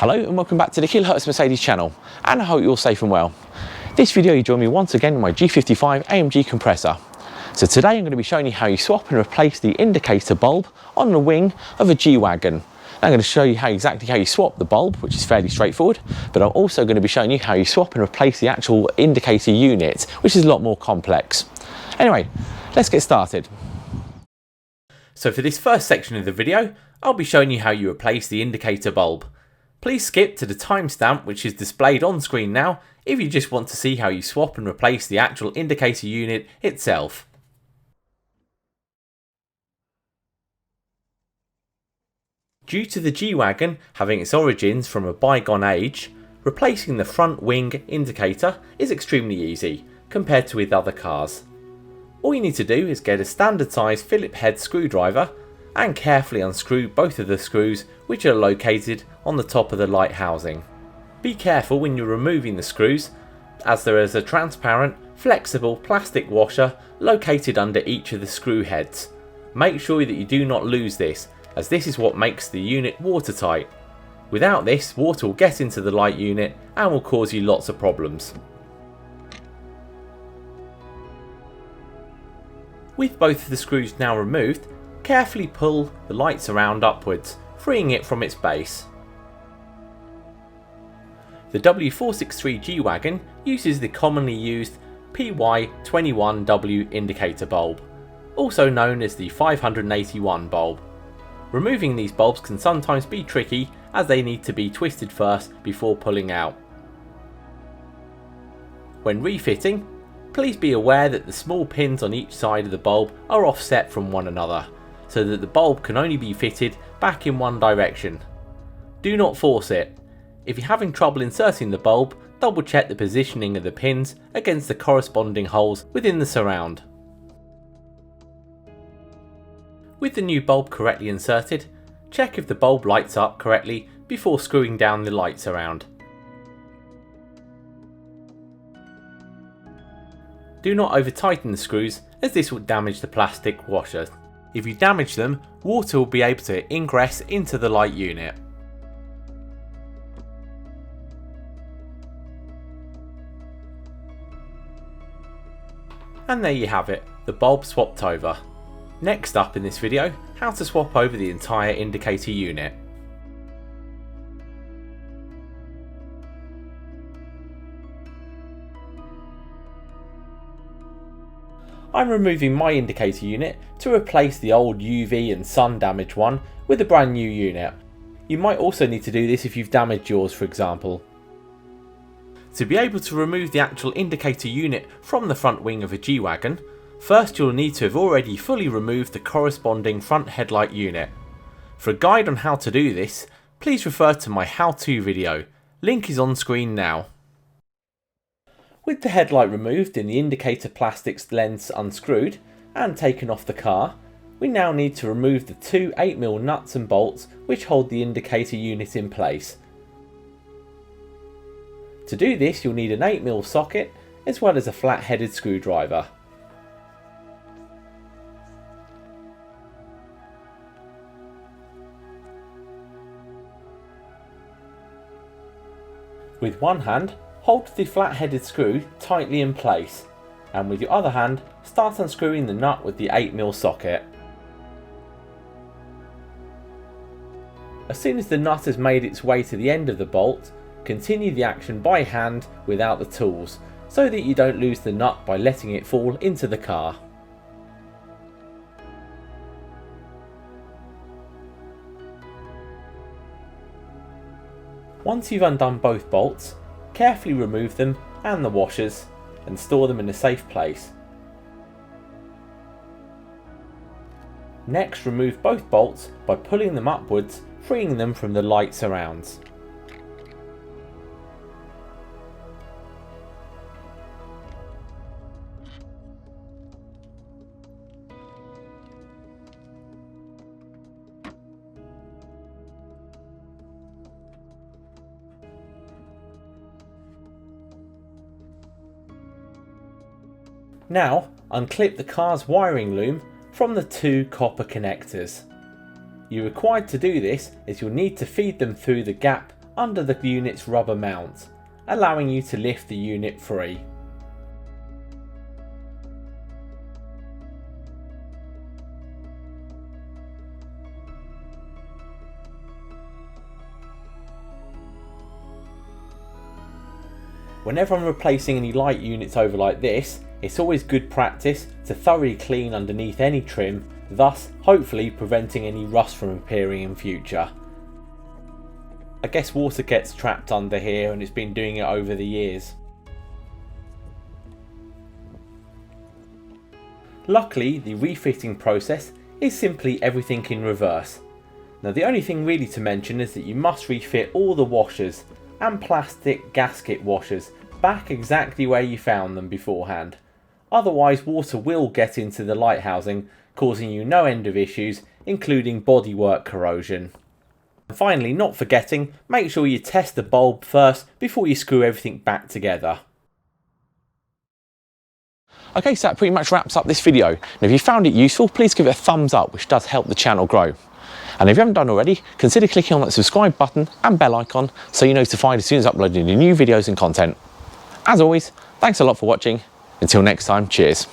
Hello and welcome back to the Kilohertz Mercedes channel, and I hope you're all safe and well. This video you join me once again with my G55 AMG compressor. So today I'm going to be showing you how you swap and replace the indicator bulb on the wing of a G Wagen. I'm going to show you exactly how you swap the bulb, which is fairly straightforward, but I'm also going to be showing you how you swap and replace the actual indicator unit, which is a lot more complex. Anyway, let's get started. So for this first section of the video, I'll be showing you how you replace the indicator bulb. Please skip to the timestamp which is displayed on screen now if you just want to see how you swap and replace the actual indicator unit itself. Due to the G Wagen having its origins from a bygone age, replacing the front wing indicator is extremely easy compared to with other cars. All you need to do is get a standard size Phillips head screwdriver and carefully unscrew both of the screws which are located on the top of the light housing. Be careful when you're removing the screws, as there is a transparent, flexible plastic washer located under each of the screw heads. Make sure that you do not lose this, as this is what makes the unit watertight. Without this, water will get into the light unit and will cause you lots of problems. With both of the screws now removed, carefully pull the light surround upwards, freeing it from its base. The W463 G Wagen uses the commonly used PY21W indicator bulb, also known as the 581 bulb. Removing these bulbs can sometimes be tricky, as they need to be twisted first before pulling out. When refitting, please be aware that the small pins on each side of the bulb are offset from one another, so that the bulb can only be fitted back in one direction. Do not force it. If you're having trouble inserting the bulb, double check the positioning of the pins against the corresponding holes within the surround. With the new bulb correctly inserted, check if the bulb lights up correctly before screwing down the light surround. Do not over tighten the screws, as this will damage the plastic washer. If you damage them, water will be able to ingress into the light unit. And there you have it, the bulb swapped over. Next up in this video, how to swap over the entire indicator unit. I'm removing my indicator unit to replace the old UV and sun damaged one with a brand new unit. You might also need to do this if you've damaged yours, for example. To be able to remove the actual indicator unit from the front wing of a G Wagen, first you'll need to have already fully removed the corresponding front headlight unit. For a guide on how to do this, please refer to my how-to video. Link is on screen now. With the headlight removed and the indicator plastics lens unscrewed and taken off the car, we now need to remove the two 8mm nuts and bolts which hold the indicator unit in place. To do this, you'll need an 8mm socket as well as a flat-headed screwdriver. With one hand, hold the flat-headed screw tightly in place, and with your other hand, start unscrewing the nut with the 8mm socket. As soon as the nut has made its way to the end of the bolt, continue the action by hand without the tools, so that you don't lose the nut by letting it fall into the car. Once you've undone both bolts, carefully remove them and the washers and store them in a safe place. Next, remove both bolts by pulling them upwards, freeing them from the light surrounds. Now, unclip the car's wiring loom from the two copper connectors. You're required to do this as you'll need to feed them through the gap under the unit's rubber mount, allowing you to lift the unit free. Whenever I'm replacing any light units over like this, it's always good practice to thoroughly clean underneath any trim, thus hopefully preventing any rust from appearing in future. I guess water gets trapped under here and it's been doing it over the years. Luckily, the refitting process is simply everything in reverse. Now the only thing really to mention is that you must refit all the washers and plastic gasket washers back exactly where you found them beforehand. Otherwise water will get into the light housing, causing you no end of issues, including bodywork corrosion. And finally, not forgetting, make sure you test the bulb first before you screw everything back together. Okay, so that pretty much wraps up this video. And if you found it useful, please give it a thumbs up, which does help the channel grow. And if you haven't done already, consider clicking on that subscribe button and bell icon so you're notified as soon as uploading new videos and content. As always, thanks a lot for watching. Until next time, cheers.